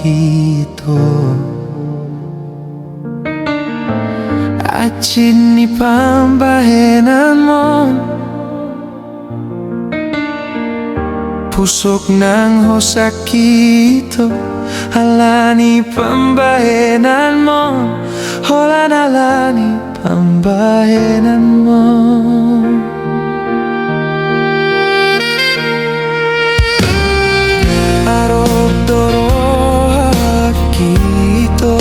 kita. Haccit ni pambahenanmon, Pusok nang hosakki to. Alani pambahenanmon, Holan alani pambahenanmon. Arop do rohakki to.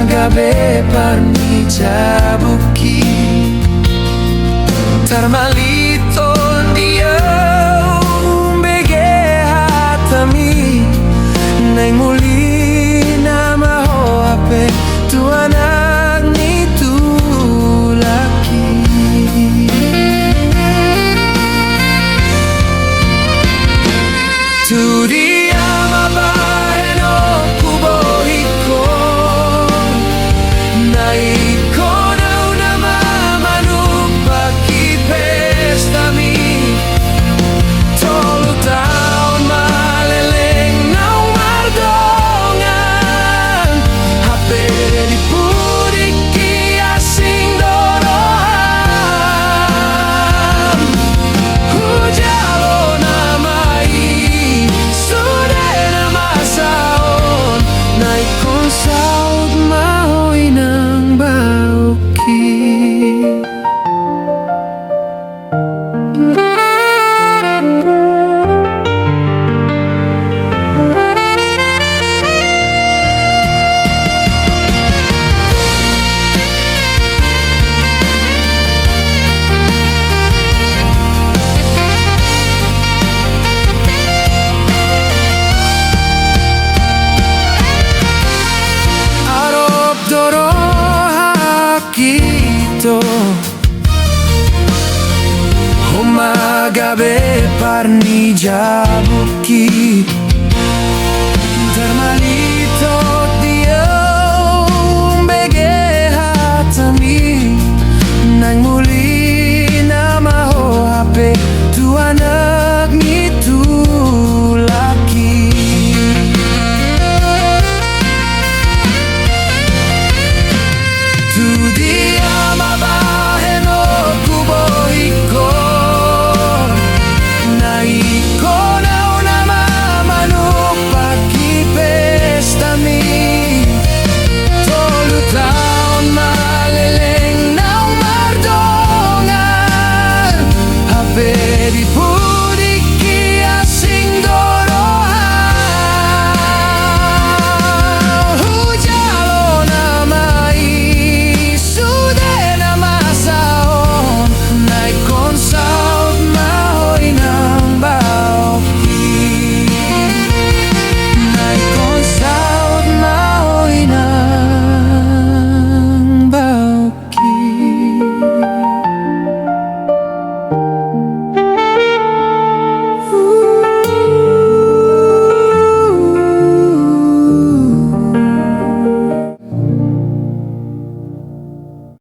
Gabe parnijabukki, Tarmali tondi umbegehatam, Naeng muli nama Hape, anakkni tulakki. Tudiama bahenokku bohikkon, Hujalo Namai manupaki pestami. Tolu tahun maleleng nau mardongan, Hape dipudiki asing doroham. Hujalo Namai sudah nama saon, naik konsaut mahoi nang bauki. Arop do rohakki to. Gabe parnijabukki, Tarmali umbegehatam, Naeng muli nama Hape, anakkni tulakki. Tudiama bahenokku bohikkon, manupaki pestami. Tolu tahun maleleng nau mardongan, Hape dipudiki